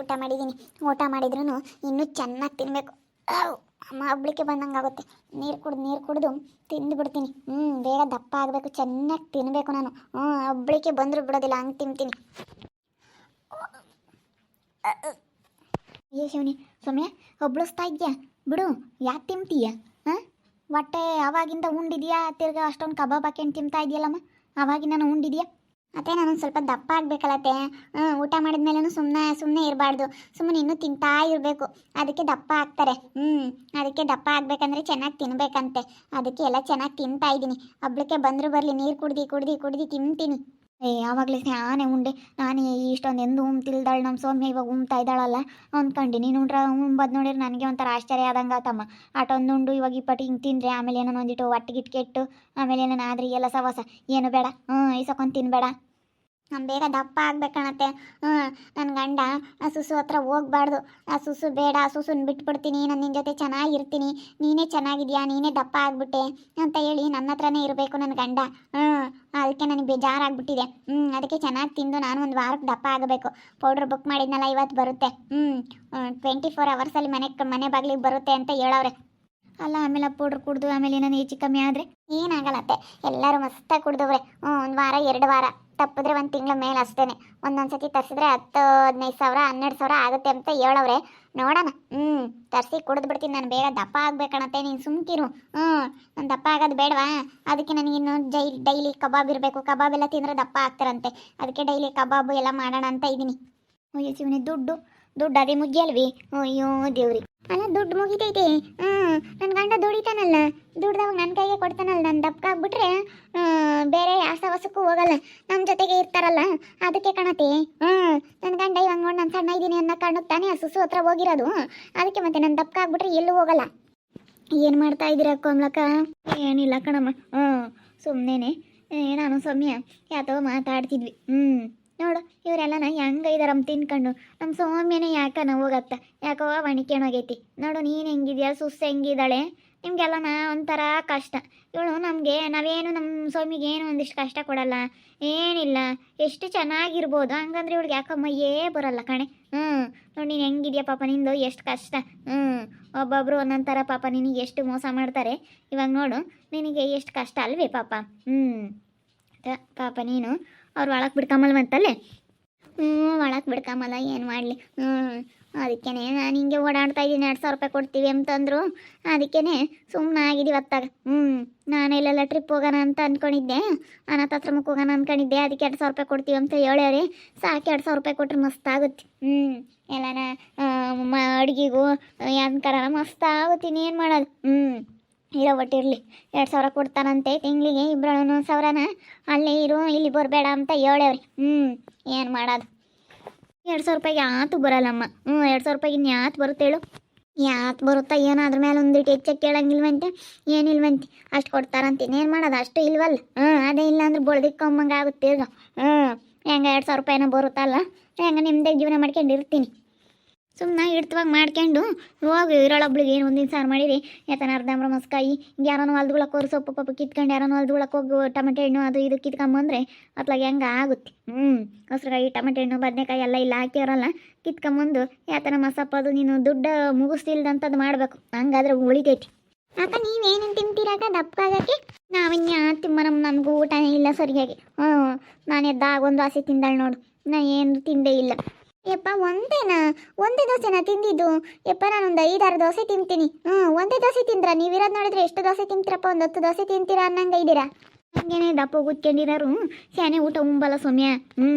ಊಟ ಮಾಡಿದ್ದೀನಿ. ಊಟ ಮಾಡಿದ್ರೂ ಇನ್ನೂ ಚೆನ್ನಾಗಿ ತಿನ್ನಬೇಕು. ಅಮ್ಮ ಹಬ್ಳಿಕೆ ಬಂದಂಗೆ ಆಗುತ್ತೆ. ನೀರು ಕುಡಿದು ತಿಂದುಬಿಡ್ತೀನಿ. ಬೇಗ ದಪ್ಪ ಆಗಬೇಕು, ಚೆನ್ನಾಗಿ ತಿನ್ನಬೇಕು ನಾನು. ಹಬ್ಳಿಕೆ ಬಂದರೂ ಬಿಡೋದಿಲ್ಲ, ಹಂಗೆ ತಿಂತೀನಿ. ಅಯ್ಯೋ ಶಿವನಿ, ಸೌಮ್ಯ ಹಬ್ಳಿಸ್ತಾ ಇದೆಯಾ? ಬಿಡು, ಯಾಕೆ ತಿಂತೀಯ? ಹಾಂ, ಹೊಟ್ಟೆ ಆವಾಗಿಂದ ಉಂಡಿದ್ಯಾ? ತಿರ್ಗಾ ಅಷ್ಟೊಂದು ಕಬಾಬ್ ಹಾಕೊಂಡು ತಿಂತಾ ಇದೆಯಲ್ಲಮ್ಮ, ಆವಾಗಿಂದ ನಾನು ಉಂಡಿದ್ಯಾ? ಅತ್ತೆ ನಾನು ಸ್ವಲ್ಪ ದಪ್ಪ ಆಗಬೇಕಲ್ಲತ್ತೆ. ಊಟ ಮಾಡಿದ್ಮೇಲೆ ಸುಮ್ಮನೆ ಇರಬಾರ್ದು, ಸುಮ್ಮನೆ ಇನ್ನೂ ತಿಂತಾ ಇರಬೇಕು. ಅದಕ್ಕೆ ದಪ್ಪ ಆಗ್ತಾರೆ. ಅದಕ್ಕೆ ದಪ್ಪ ಆಗಬೇಕಂದ್ರೆ ಚೆನ್ನಾಗಿ ತಿನ್ನಬೇಕಂತೆ. ಅದಕ್ಕೆ ಎಲ್ಲ ಚೆನ್ನಾಗಿ ತಿಂತಾ ಇದ್ದೀನಿ. ಹಬ್ಳಕ್ಕೆ ಬಂದರೂ ಬರಲಿ, ನೀರು ಕುಡ್ದು ತಿಂತೀನಿ. ಆವಾಗಲೇ ಆನೆ ಉಂಡೆ. ನಾನು ಇಷ್ಟೊಂದು ಎಂದು ಉಮ್ತಿಲ್ದಾಳು ನಮ್ಮ ಸೌಮ್ಯ, ಇವಾಗ ಉಮ್ತಾ ಇದ್ದಾಳಲ್ಲ ಅಂದ್ಕೊಂಡು ನೀನು ಉಂಬದ್ ನೋಡಿದ್ರೆ ನನಗೆ ಒಂಥರ ಆಶ್ಚರ್ಯ ಆದಂಗೆ ಆತಮ್ಮ. ಆಟೊಂದು ಉಂಡು ಇವಾಗ ಇಪ್ಪಟ್ಟು ಹಿಂಗೆ ತಿಂದರೆ ಆಮೇಲೆ ಏನೋ ಒಂದಿಟ್ಟು ಒಟ್ಟಿಗಿಟ್ಟು ಕೆಟ್ಟು ಆಮೇಲೆ ಏನೋ ಆದರೆ ಎಲ್ಲ ಸವಾಸ ಏನು ಬೇಡ. ಇಸಕೊಂಡು ತಿನ್ನಬೇಡ. ನಾನು ಬೇಗ ದಪ್ಪ ಆಗ್ಬೇಕಣತ್ತೆ. ನನ್ನ ಗಂಡ ಆ ಸುಸು ಹತ್ರ ಹೋಗ್ಬಾರ್ದು. ಆ ಸುಸು ಬೇಡ, ಆ ಸುಸುನ ಬಿಟ್ಬಿಡ್ತೀನಿ, ನಾನು ನಿನ್ನ ಜೊತೆ ಚೆನ್ನಾಗಿರ್ತೀನಿ, ನೀನೇ ಚೆನ್ನಾಗಿದ್ಯಾ, ನೀನೇ ದಪ್ಪ ಆಗ್ಬಿಟ್ಟೆ ಅಂತ ಹೇಳಿ ನನ್ನ ಹತ್ರನೇ ಇರಬೇಕು ನನ್ನ ಗಂಡ. ಅದಕ್ಕೆ ನನಗೆ ಬೇಜಾರಾಗ್ಬಿಟ್ಟಿದೆ. ಅದಕ್ಕೆ ಚೆನ್ನಾಗಿ ತಿಂದು ನಾನು ಒಂದು ವಾರಕ್ಕೆ ದಪ್ಪ ಆಗಬೇಕು. ಪೌಡ್ರ್ ಬುಕ್ ಮಾಡಿದ್ನಲ್ಲ, ಇವತ್ತು ಬರುತ್ತೆ. 24 ಅವರ್ಸಲ್ಲಿ ಮನೆ ಬಾಗಿಲಿಗೆ ಬರುತ್ತೆ ಅಂತ ಹೇಳವ್ರೆ. ಅಲ್ಲ, ಆಮೇಲೆ ಪೌಡ್ರ್ ಕುಡ್ದು ಆಮೇಲೆ ಏನಾದ್ರು ಹೆಚ್ಚು ಕಮ್ಮಿ ಆದರೆ ಏನಾಗಲ್ಲತ್ತೆ. ಎಲ್ಲರೂ ಮಸ್ತಾಗಿ ಕುಡ್ದವ್ರೆ. ಒಂದು ವಾರ 2 ವಾರ, ತಪ್ಪಿದ್ರೆ 1 ತಿಂಗಳ ಮೇಲೆ ಅಷ್ಟೇ. ಒಂದೊಂದ್ಸತಿ ತರಿಸಿದ್ರೆ 10-15 ಸಾವಿರ 12 ಸಾವಿರ ಆಗುತ್ತೆ ಅಂತ ಹೇಳವ್ರೆ. ನೋಡೋಣ. ತರಿಸಿ ಕುಡಿದು ಬಿಡ್ತೀನಿ. ನಾನು ಬೇಗ ದಪ್ಪ ಆಗ್ಬೇಕಣತ್ತೆ, ನೀನು ಸುಮ್ಕಿರು. ನಾನು ದಪ್ಪ ಆಗೋದು ಬೇಡವಾ? ಅದಕ್ಕೆ ನನಗಿನ್ನು ಡೈಲಿ ಕಬಾಬ್ ಇರಬೇಕು. ಕಬಾಬ್ ಎಲ್ಲ ತಿಂದರೆ ದಪ್ಪ ಆಗ್ತಾರಂತೆ. ಅದಕ್ಕೆ ಡೈಲಿ ಕಬಾಬು ಎಲ್ಲ ಮಾಡೋಣ ಅಂತ ಇದ್ದೀನಿ. ಅಯ್ಯೋ ಶಿವನೇ, ದುಡ್ಡು ಅದೇ ಮುಗಿಯಲ್ವಿ? ಅಯ್ಯೋ ದೇವ್ರಿ. ಅಲ್ಲ, ದುಡ್ಡು ಮುಗಿತೈತೆ. ನನ್ನ ಗಂಡ ದುಡಿತಾನಲ್ಲ, ದುಡ್ದವಾಗ ನನ್ನ ಕೈಗೆ ಕೊಡ್ತಾನಲ್ಲ. ನಾನು ದಪ್ಪ ಆಗ್ಬಿಟ್ರೆ ಬೇರೆ ಯಾವ ಸವಸಕ್ಕೂ ಹೋಗಲ್ಲ, ನಮ್ಮ ಜೊತೆಗೆ ಇರ್ತಾರಲ್ಲ, ಅದಕ್ಕೆ ಕಣತೆ. ನನ್ನ ಗಂಡ ಇವಾಗ ನೋಡಿ ನಾನು ಸಣ್ಣ ಇದ್ದೀನಿ ಅನ್ನೋ ಕಾರಣಕ್ಕೆ ತಾನೇ ಆ ಸುಸು ಹತ್ರ ಹೋಗಿರೋದು. ಅದಕ್ಕೆ ಮತ್ತೆ ನಾನು ದಪ್ಪ ಆಗ್ಬಿಟ್ರೆ ಎಲ್ಲೂ ಹೋಗಲ್ಲ. ಏನು ಮಾಡ್ತಾ ಇದ್ದೀರಾ ಕೋಮ್ಲಕ್ಕ? ಏನಿಲ್ಲ ಕಣಮ್ಮ, ಸುಮ್ಮನೆ ನಾನು ಸೌಮ್ಯ ಯಾತೋ ಮಾತಾಡ್ತಿದ್ವಿ. ನೋಡು ಇವರೆಲ್ಲನ ಹೆಂಗೈದಾರಮ್ಮ ತಿನ್ಕೊಂಡು. ನಮ್ಮ ಸೌಮ್ಯನೇ ಯಾಕನ ಹೋಗತ್ತ, ಯಾಕೋ ವಣಿಕೆಣೋಗೈತಿ. ನೋಡು ನೀನು ಹೆಂಗಿದ್ಯಾ, ಸುಸ್ಸು ಹೆಂಗಿದ್ದಾಳೆ. ನಿಮಗೆಲ್ಲನ ಒಂಥರ ಕಷ್ಟ. ಇವಳು ನಾವೇನು ನಮ್ಮ ಸೌಮ್ಯಗೆ ಏನು ಒಂದಿಷ್ಟು ಕಷ್ಟ ಕೊಡಲ್ಲ, ಏನಿಲ್ಲ, ಎಷ್ಟು ಚೆನ್ನಾಗಿರ್ಬೋದು. ಹಂಗಂದ್ರೆ ಇವಳಿಗೆ ಯಾಕಮ್ಮ ಬರಲ್ಲ ಕಣೆ. ನೋಡಿ ನೀನು ಹೆಂಗಿದ್ಯಾ ಪಾಪ, ನಿಂದು ಎಷ್ಟು ಕಷ್ಟ. ಒಬ್ಬೊಬ್ರು ಒಂದೊಂಥರ ಪಾಪ, ನಿನಗೆ ಎಷ್ಟು ಮೋಸ ಮಾಡ್ತಾರೆ. ಇವಾಗ ನೋಡು ನಿನಗೆ ಎಷ್ಟು ಕಷ್ಟ ಅಲ್ವೇ ಪಾಪ. ಪಾಪ ನೀನು ಅವ್ರು ಒಳಕ್ಕೆ ಬಿಡ್ಕೊಂಬಲ್ವಂತಲ್ಲೇ. ಒಳಕ್ಕೆ ಬಿಡ್ಕೊಂಬಲ್ಲ, ಏನು ಮಾಡಲಿ. ಅದಕ್ಕೇ ನಾನು ಹಿಂಗೆ ಓಡಾಡ್ತಾ ಇದ್ದೀನಿ. 2,000 ರೂಪಾಯಿ ಕೊಡ್ತೀವಿ ಅಂತಂದರು. ಅದಕ್ಕೇ ಸುಮ್ಮನೆ ಆಗಿದ್ದೀವಿ ಹೊತ್ತಾಗ. ನಾನು ಎಲ್ಲೆಲ್ಲ ಟ್ರಿಪ್ ಹೋಗೋಣ ಅಂತ ಅಂದ್ಕೊಂಡಿದ್ದೆ, ಅನಾಥಾಶ್ರಮಕ್ಕೆ ಹೋಗೋಣ ಅಂದ್ಕೊಂಡಿದ್ದೆ. ಅದಕ್ಕೆ 2,000 ರೂಪಾಯಿ ಕೊಡ್ತೀವಿ ಅಂತ ಹೇಳ್ಯಾರೆ. ಸಾಕು, 2,000 ರೂಪಾಯಿ ಕೊಟ್ಟರೆ ಮಸ್ತಾಗುತ್ತೆ. ಎಲ್ಲನ ಅಡುಗೆಗೂ ಯಾನ್ಕರ ಮಸ್ತಾಗುತ್ತೆ. ಇನ್ನೇನು ಮಾಡೋದು. ಇರೋ ಒಟ್ಟಿರಲಿ. 2,000 ಕೊಡ್ತಾನಂತೆ ತಿಂಗಳಿಗೆ. ಇಬ್ಬರು 1,000ನ ಅಲ್ಲೇ ಇರು, ಇಲ್ಲಿ ಬರಬೇಡ ಅಂತ ಹೇಳವ್ರಿ. ಏನು ಮಾಡೋದು. 2,000 ರೂಪಾಯಿಗೆ ಯಾತು ಬರಲ್ಲಮ್ಮ. 2,000 ರೂಪಾಯಿಗೆ ಇನ್ಯಾತು ಬರುತ್ತೆ ಹೇಳು? ಯಾತು ಬರುತ್ತಾ ಏನೋ, ಅದ್ರ ಮೇಲೆ ಒಂದಿಟ್ಟು ಹೆಚ್ಚಾಗಿ ಕೇಳಂಗಿಲ್ವಂತೆ, ಏನಿಲ್ವಂತೆ. ಅಷ್ಟು ಕೊಡ್ತಾರಂತೆ. ಏನು ಮಾಡೋದು, ಅಷ್ಟು ಇಲ್ವಲ್ಲ. ಅದೇ ಇಲ್ಲ ಅಂದ್ರೆ ಬಳ್ದಿಕ್ಕೊಂಬಂಗೆ ಆಗುತ್ತೆ. ಹೆಂಗೆ 2,000 ರೂಪಾಯಿನ ಬರುತ್ತಲ್ಲ, ಹೆಂಗೆ ನಿಮ್ಮದೇ ಜೀವನ ಮಾಡ್ಕೊಂಡಿರ್ತೀನಿ. ಸುಮ್ಮನೆ ಇಡ್ತವಾಗ ಮಾಡ್ಕೊಂಡು ಹೋಗಿ ಇರೋಳೊಬ್ಳಿಗೆ ಏನು ಒಂದಿನ ಸಾರು ಮಾಡಿರಿ. ಯಾತನ ಅರ್ಧಂಬ್ರ ಮಸ್ಕಾಯಿ ಯಾರೋ ಹೊಲ್ದುಗಳಕ್ಕೆ ಹೋಗಿ ಸೊಪ್ಪು ಪಪ್ಪು ಕಿತ್ಕೊಂಡು ಯಾರೋ ಹೊಲ್ದುಗಳಕ್ಕೆ ಹೋಗಿ ಟೊಮೆಟೊ ಹಣ್ಣು ಅದು ಇದು ಕಿತ್ಕೊಂಬಂದ್ರೆ ಅತ್ಲಾಗೆ ಹೆಂಗೆ ಆಗುತ್ತೆ. ಹಸ್ರುಗಾಯಿ ಟೊಮೆಟೊ ಹಣ್ಣು ಬದನೆಕಾಯಿ ಎಲ್ಲ ಇಲ್ಲ ಹಾಕಿರಲ್ಲ, ಕಿತ್ಕೊಂಬಂದು ಯಾತನ ಮಸಪ್ಪದು ನೀನು ದುಡ್ಡು ಮುಗಿಸ್ತಿಲ್ದಂಥದ್ದು ಮಾಡಬೇಕು. ಹಂಗಾದ್ರೆ ಉಳಿತೈತಿ. ಅಕ್ಕ ನೀವೇನೇನು ತಿಂತೀರಾಗ ದಪ್ಪಾಗಕ್ಕೆ? ನಾವಿನ್ಯಾ ತಿಮ್ಮನಮ್ಮ, ನಮಗೂ ಊಟ ಇಲ್ಲ ಸರಿಯಾಗಿ. ನಾನು ಎದ್ದಾಗ ಒಂದು ಆಸೆ ತಿಂದಾಳು ನೋಡು, ನಾ ಏನು ತಿಂದೇ ಇಲ್ಲ. ಯಪ್ಪ, ಒಂದೇ ದೋಸೆನಾ ತಿಂದಿದ್ದು? ಯಪ್ಪ ನಾನೊಂದು 5-6 ದೋಸೆ ತಿಂತೀನಿ. ಒಂದೇ ದೋಸೆ ತಿಂದ್ರ? ನೀವಿರೋದು ನೋಡಿದ್ರೆ ಎಷ್ಟು ದೋಸೆ ತಿಂತೀರಪ್ಪ? ಒಂದು 10 ದೋಸೆ ತಿಂತೀರಾ ಅನ್ನಂಗೆ ಇದ್ದೀರಾ. ಹಂಗೇನೆ ದಪ್ಪ ಕೂತ್ಕೊಂಡಿರೋರು ಶಾನೆ ಊಟ ಉಂಬಲ್ಲ ಸೌಮ್ಯ.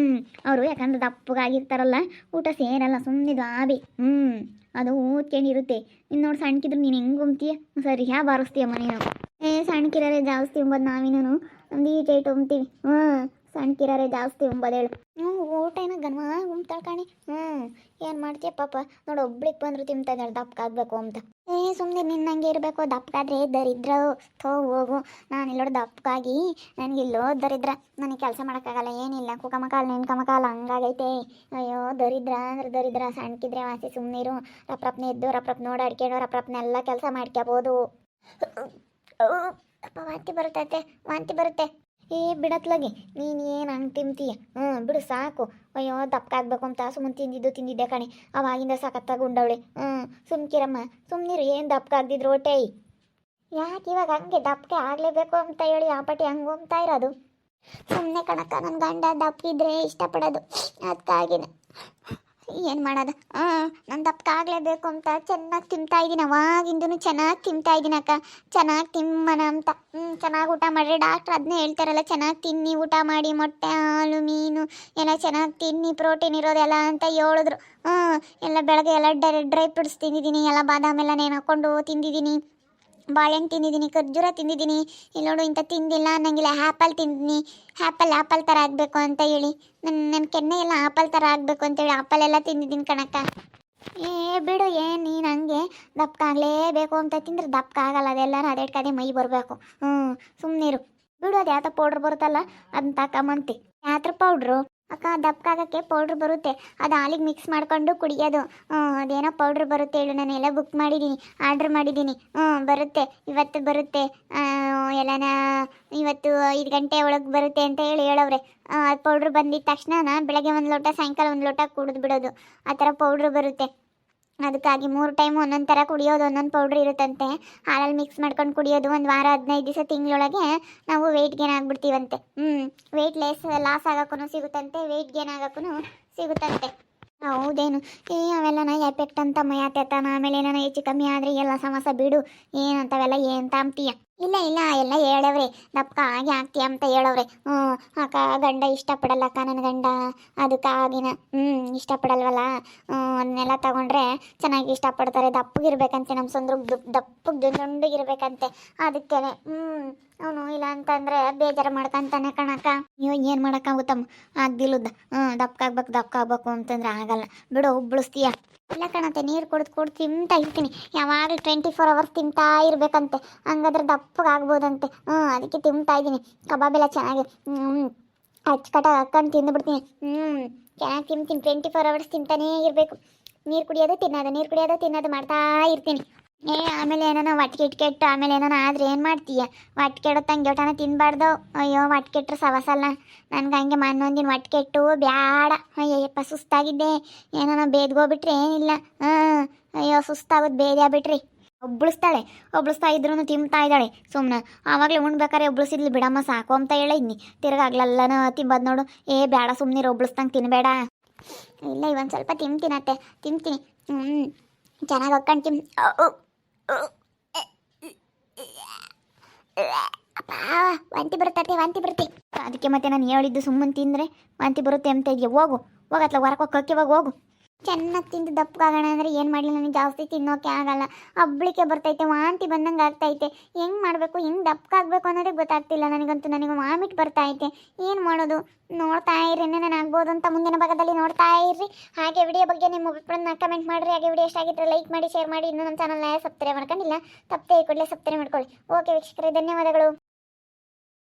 ಅವರು ಯಾಕಂದ್ರೆ ದಪ್ಪಗಾಗಿರ್ತಾರಲ್ಲ, ಊಟ ಸೇರಲ್ಲ. ಸುಮ್ಮನೆ ದಾಬಿ ಅದು ಊದ್ಕೊಂಡಿರುತ್ತೆ. ಇನ್ನು ನೋಡಿ ಸಣ್ಣಕಿದ್ರು ನೀನು ಹೆಂಗೆ ಉಂಬ್ತೀಯ? ಸರಿ ಬಾರಿಸ್ತೀಯಮ್ಮ ನೀನು. ಸಣ್ಣಕಿರೋರೆ ಜಾಸ್ತಿ ಉಂಬೋದು. ನಾವಿನೂ ಒಂದು ಈಟೈಟ್ ಉಂಬ್ತೀವಿ. ಸಣ್ಣಕಿರೋರೆ ಜಾಸ್ತಿ ಉಂಬೋದೇಳು. ಊಟ ಏನೋ ಗನ್ಮ ಉಂಬ್ತಾಳೆ ಕಾಣಿ. ಏನು ಮಾಡ್ತೀಯ ಪಾಪ. ನೋಡು ಒಬ್ಳಿಗೆ ಬಂದ್ರು ತಿಂತಾ ಇದ್ದಾಳೆ ದಪ್ಪಗಾಗಬೇಕು ಅಂತ. ಸುಮ್ಮನೆ ನಿನ್ನಂಗೆ ಇರಬೇಕು. ದಪ್ಪಗಾದ್ರೆ ದರಿದ್ರ ಹೋಗು. ನಾನಿಲ್ಲೋಡು ದಪ್ಪಗಾಗಿ ನನಗಿಲ್ಲೋ ದರಿದ್ರ. ನನಗೆ ಕೆಲಸ ಮಾಡೋಕ್ಕಾಗಲ್ಲ, ಏನಿಲ್ಲ. ಕುಕಮಕಾಲ ನೆನ್ಕಮಕಾಲ ಹಂಗಾಗೈತೆ. ಅಯ್ಯೋ ದರಿದ್ರ ಅಂದ್ರೆ ದರಿದ್ರ. ಸಣ್ಣಕಿದ್ರೆ ವಾಸಿ ಸುಮ್ಮನಿರು. ರಪ್ರಪ್ನೆ ಎದ್ದು ರಪ್ರಪ್ ನೋಡಾಡ್ಕೊಂಡು ರಪ್ರಪ್ನೆಲ್ಲ ಕೆಲಸ ಮಾಡ್ಕೋಬೋದು. ಅಪ್ಪ ವಾಂತಿ ಬರುತ್ತೆ, ವಾಂತಿ ಬರುತ್ತೆ. ಬಿಡತ್ಲಾಗೆ ನೀನು ಏನು ಹಂಗೆ ತಿಂತೀಯ ಬಿಡು ಸಾಕು. ಅಯ್ಯೋ ದಪ್ಪಕ್ಕಾಗಬೇಕು ಅಂತ ಸುಮ್ಮನೆ ತಿಂದಿದ್ದೆ ಕಣೆ, ಅವಾಗಿಂದ ಸಖತ್ತಾಗಿ ಉಂಡವಳೆ. ಸುಮ್ಕಿರಮ್ಮ, ಸುಮ್ಮನಿರು, ಏನು ದಪ್ಪಕ್ಕಾಗ್ದಿದ್ರು ಹೊಟ್ಟೆ. ಯಾಕೆ ಇವಾಗ ಹಂಗೆ ದಪ್ಪಕ್ಕೆ ಆಗಲೇಬೇಕು ಅಂತ ಹೇಳಿ ಆ ಪಟ್ಟಿ ಹಂಗೆ ಹೋಗ್ತಾ ಇರೋದು? ಸುಮ್ಮನೆ ಕಣಕ್ಕ, ನನ್ನ ಗಂಡ ದಪ್ಪಿದ್ರೆ ಇಷ್ಟಪಡೋದು, ಅದಕ್ಕಾಗಿನೇ. ಏನು ಮಾಡೋದು, ನಾನು ದಪ್ಪಕ್ಕಾಗಲೇಬೇಕು ಅಂತ ಚೆನ್ನಾಗಿ ತಿಂತಾ ಇದ್ದೀನಿ, ಅವಾಗಿಂದೂ ಚೆನ್ನಾಗಿ ತಿಂತಾ ಇದ್ದೀನಿ ಅಕ್ಕ. ಚೆನ್ನಾಗಿ ತಿಮ್ಮನ ಅಂತ ಚೆನ್ನಾಗಿ ಊಟ ಮಾಡಿರಿ, ಡಾಕ್ಟ್ರ್ ಅದನ್ನೇ ಹೇಳ್ತಾರಲ್ಲ, ಚೆನ್ನಾಗಿ ತಿನ್ನಿ, ಊಟ ಮಾಡಿ, ಮೊಟ್ಟೆ ಹಾಲು ಮೀನು ಎಲ್ಲ ಚೆನ್ನಾಗಿ ತಿನ್ನಿ, ಪ್ರೋಟೀನ್ ಇರೋದೆಲ್ಲ ಅಂತ ಹೇಳಿದ್ರು. ಎಲ್ಲ ಬೆಳಗ್ಗೆ ಎಲ್ಲ ಡ್ರೈ ಫ್ರೂಟ್ಸ್ ತಿಂದಿದ್ದೀನಿ, ಎಲ್ಲ ಬಾದಾಮ್ ಎಲ್ಲ ನೇನು ಹಾಕ್ಕೊಂಡು ತಿಂದಿದ್ದೀನಿ, ಬಾಳೆಹಣ್ಣು ತಿಂದಿದ್ದೀನಿ, ಖರ್ಜೂರ ತಿಂದಿದ್ದೀನಿ. ಇಲ್ಲಿ ನೋಡು, ಇಂಥ ತಿಂದಿಲ್ಲ ಅನ್ನಂಗಿಲ್ಲ. ಆ್ಯಪಲ್ ತಿಂದಿದ್ದೀನಿ, ಆ್ಯಪಲ್ ಥರ ಆಗಬೇಕು ಅಂತ ಹೇಳಿ, ನನ್ನ ಕೆನ್ನೆ ಎಲ್ಲ ಆ್ಯಪಲ್ ಥರ ಆಗಬೇಕು ಅಂತೇಳಿ ಆ್ಯಪಲ್ ಎಲ್ಲ ತಿಂದಿದ್ದೀನಿ ಕಣಕ್ಕ. ಬಿಡು, ಏನು ನೀನು ಹಂಗೆ ದಪ್ಪಕ್ಕಾಗಲೇಬೇಕು ಅಂತ ತಿಂದ್ರೆ ದಪ್ಪಕ್ಕಾಗಲ್ಲ, ಅದೆಲ್ಲನೂ ಅದೇ ಕಡೆ ಮೈ ಬರಬೇಕು. ಸುಮ್ಮನಿರು ಬಿಡು. ಅದು ಯಾವ್ದು ಪೌಡ್ರ್ ಬರುತ್ತಲ್ಲ ಅದನ್ನ ತಗೊಂಬಂತಿ. ಯಾತ್ರ ಪೌಡ್ರು ಅಕ್ಕ? ದಪ್ಪಕ್ಕಾಗಕ್ಕೆ ಪೌಡ್ರ್ ಬರುತ್ತೆ, ಅದು ಹಾಲಿಗೆ ಮಿಕ್ಸ್ ಮಾಡ್ಕೊಂಡು ಕುಡಿಯೋದು. ಅದೇನೋ ಪೌಡ್ರ್ ಬರುತ್ತೆ ಹೇಳು, ನಾನು ಎಲ್ಲ ಬುಕ್ ಮಾಡಿದ್ದೀನಿ, ಆರ್ಡ್ರ್ ಮಾಡಿದ್ದೀನಿ. ಬರುತ್ತೆ, ಇವತ್ತು ಬರುತ್ತೆ. ಎಲ್ಲನ ಇವತ್ತು 5 ಗಂಟೆ ಒಳಗೆ ಬರುತ್ತೆ ಅಂತ ಹೇಳವ್ರೆ. ಪೌಡ್ರ್ ಬಂದಿದ್ದ ತಕ್ಷಣ ಬೆಳಗ್ಗೆ 1 ಲೋಟ, ಸಾಯಂಕಾಲ 1 ಲೋಟ ಕುಡಿದು ಬಿಡೋದು, ಆ ಥರ ಪೌಡ್ರ್ ಬರುತ್ತೆ. ಅದಕ್ಕಾಗಿ 3 ಟೈಮ್ ಒಂದೊಂದು ಥರ ಕುಡಿಯೋದು, ಒಂದೊಂದು ಪೌಡ್ರ್ ಇರುತ್ತಂತೆ. ಹಾಲಲ್ಲಿ ಮಿಕ್ಸ್ ಮಾಡ್ಕೊಂಡು ಕುಡಿಯೋದು. 1 ವಾರ 15 ದಿವಸ ತಿಂಗಳೊಳಗೆ ನಾವು ವೆಯ್ಟ್ ಗೇನ್ ಆಗಿಬಿಡ್ತೀವಂತೆ. ವೆಯ್ಟ್ ಲಾಸ್ ಆಗೋಕ್ಕೂ ಸಿಗುತ್ತಂತೆ, ವೆಯ್ಟ್ ಗೇನ್ ಆಗೋಕ್ಕೂ ಸಿಗುತ್ತಂತೆ. ಹೌದೇನು? ಅವೆಲ್ಲ ಎಫೆಕ್ಟ್ ಅಂತ ಮೈಯಾತೇತಾನ, ಆಮೇಲೆ ಏನಾನ ಹೆಚ್ಚು ಕಮ್ಮಿ ಆದರೆ ಎಲ್ಲ ಸಮಸ್ಯೆ. ಬಿಡು, ಏನಂತವೆಲ್ಲ ಏನು ತಾಂಬ್ತೀಯ? ಇಲ್ಲ ಎಲ್ಲ ಹೇಳವ್ರೆ, ದಪ್ಪ ಆಗಿ ಆಗ್ತೀಯ ಅಂತ ಹೇಳವ್ರೆ. ಅಕ್ಕ, ಗಂಡ ಇಷ್ಟಪಡಲ್ಲಕ್ಕ, ನನ್ನ ಗಂಡ ಅದಕ್ಕಾಗಿನ ಇಷ್ಟಪಡಲ್ವಲ್ಲ. ಅದನ್ನೆಲ್ಲ ತಗೊಂಡ್ರೆ ಚೆನ್ನಾಗಿ ಇಷ್ಟಪಡ್ತಾರೆ, ದಪ್ಪಗಿರ್ಬೇಕಂತೆ ನಮ್ಮ ಸಂದ್ರಿಗೆ, ದಪ್ಪಗೆ ದುಂಡಗಿರ್ಬೇಕಂತೆ. ಅದಕ್ಕೇನೆ ಅವನು ಇಲ್ಲ ಅಂತಂದರೆ ಬೇಜಾರು ಮಾಡ್ಕೊಂತಾನೆ ಕಣಕ್ಕ. ಅಯ್ಯೋ, ಏನು ಮಾಡೋಕ್ಕಾಗುತ್ತಮ್ಮ, ಆಗ್ದಿಲ್ಲದ. ದಪ್ಪಕ್ಕಾಗ್ಬೇಕು ಅಂತಂದ್ರೆ ಆಗಲ್ಲ ಬಿಡು, ಉಬ್ಳಿಸ್ತೀಯ. ಇಲ್ಲ ಕಣಂತೆ, ನೀರು ಕುಡ್ದು ತಿಂತಾ ಇರ್ತೀನಿ, ಯಾವಾಗಲೂ 24 hours ತಿಂತಾ ಇರಬೇಕಂತೆ, ಹಂಗಾದ್ರೆ ದಪ್ಪಗಾಗ್ಬೋದಂತೆ. ಅದಕ್ಕೆ ತಿಂತಾ ಇದ್ದೀನಿ. ಕಬಾಬೆಲ್ಲ ಚೆನ್ನಾಗಿ ಅಚ್ಚಕಟ್ಟ ಹಾಕೊಂಡು ತಿಂದುಬಿಡ್ತೀನಿ. ಚೆನ್ನಾಗಿ ತಿಂತೀನಿ, 24 hours ತಿಂತಾನೇ ಇರಬೇಕು. ನೀರು ಕುಡಿಯೋದು ತಿನ್ನೋದು ಮಾಡ್ತಾ ಇರ್ತೀನಿ. ಆಮೇಲೆ ಏನಾನ ಕೆಟ್ಟು ಆಮೇಲೆ ಏನಾನ ಆದರೆ ಏನು ಮಾಡ್ತೀಯ? ಕೆಡೋ ತಂಗಿ ಊಟನ ತಿನ್ನಬಾರ್ದು. ಅಯ್ಯೋ, ಕೆಟ್ಟರೆ ಸವಸಲ್ಲ ನನಗೆ. ಹಂಗೆ ಇನ್ನೊಂದಿನ ಕೆಟ್ಟು ಬ್ಯಾಡ. ಅಯ್ಯಪ್ಪ, ಸುಸ್ತಾಗಿದ್ದೆ, ಏನಾನ ಬೇದ್ಗೋಗ್ಬಿಟ್ರೆ ಏನಿಲ್ಲ. ಅಯ್ಯೋ, ಸುಸ್ತಾಗೋದು ಬೇದ್ಯಾಬಿಟ್ರಿ. ಒಬ್ಳಿಸ್ತಾ ಇದ್ರೂ ತಿಂತಾ ಇದ್ದಾಳೆ ಸುಮ್ಮನೆ. ಆವಾಗಲೇ ಉಣ್ಬೇಕಾರೆ ಒಬ್ಳಿಸಿದ್ಲಿ ಬಿಡಮ್ಮ, ಸಾಕು ಅಂತ ಹೇಳಿದ್ನಿ. ತಿರ್ಗಾಗ್ಲಲ್ಲನ ತಿಂಬದು ನೋಡು. ಬೇಡ, ಸುಮ್ಮನೆ ಒಬ್ಳಿಸ್ದಂಗೆ ತಿನ್ನಬೇಡ. ಇಲ್ಲ, ಇವೊಂದು ಸ್ವಲ್ಪ ತಿಂತೀನಿ. ಚೆನ್ನಾಗಿ ಹೊಕ್ಕೊಂಡು ವಾಂತಿ ಬರುತ್ತೆ. ಅದಕ್ಕೆ ಮತ್ತೆ ನಾನು ಹೇಳಿದ್ದು, ಸುಮ್ಮನೆ ತಿಂದರೆ ವಾಂತಿ ಬರುತ್ತೆ ಅಂತ ಇದೆಯಾ? ಹೋಗತ್ಲ ಹೊರಕ್ಕೆ ಹೋಗಕ್ಕೆ, ಹೋಗು. ಚೆನ್ನಾಗಿ ತಿಂದು ದಪ್ಪಗಾಗೋಣ ಅಂದರೆ ಏನು ಮಾಡಲಿ, ನನಗೆ ಜಾಸ್ತಿ ತಿನ್ನೋಕೆ ಆಗಲ್ಲ. ಹಬ್ಳಿಕೆ ಬರ್ತೈತೆ, ವಾಂತಿ ಬಂದಂಗೆ ಆಗ್ತೈತೆ. ಹೆಂಗೆ ಮಾಡಬೇಕು, ಹೆಂಗೆ ದಪ್ಪಗಾಗಬೇಕು ಅನ್ನೋದೇ ಗೊತ್ತಾಗ್ತಿಲ್ಲ ನನಗಂತೂ. ನನಗೆ ವಾಮಿಟ್ ಬರ್ತೈತೆ. ಏನು ಮಾಡೋದು? ನೋಡ್ತಾ ಇರಿ, ನಾನು ಆಗ್ಬೋದು ಅಂತ ಮುಂದಿನ ಭಾಗದಲ್ಲಿ ನೋಡ್ತಾ ಇರ್ರಿ. ಹಾಗೆ ವಿಡಿಯೋ ಬಗ್ಗೆ ನಿಮ್ಮ ಅಭಿಪ್ರಾಯನ ಕಮೆಂಟ್ ಮಾಡಿರಿ. ಹಾಗೆ ವಿಡಿಯೋ ಇಷ್ಟ ಆಗಿದ್ರೆ ಲೈಕ್ ಮಾಡಿ, ಶೇರ್ ಮಾಡಿ. ಇನ್ನೂ ನಮ್ಮ ಚಾನಲ್ನ ಸಬ್ಸ್ಕ್ರೈಬ್ ಮಾಡ್ಕೊಂಡಿಲ್ಲ, ತಪ್ಪದೆ ಕೂಡಲೇ ಸಬ್ಸ್ಕ್ರೈಬ್ ಮಾಡ್ಕೊಳ್ಳಿ. ಓಕೆ ವೀಕ್ಷಕರೇ, ಧನ್ಯವಾದಗಳು.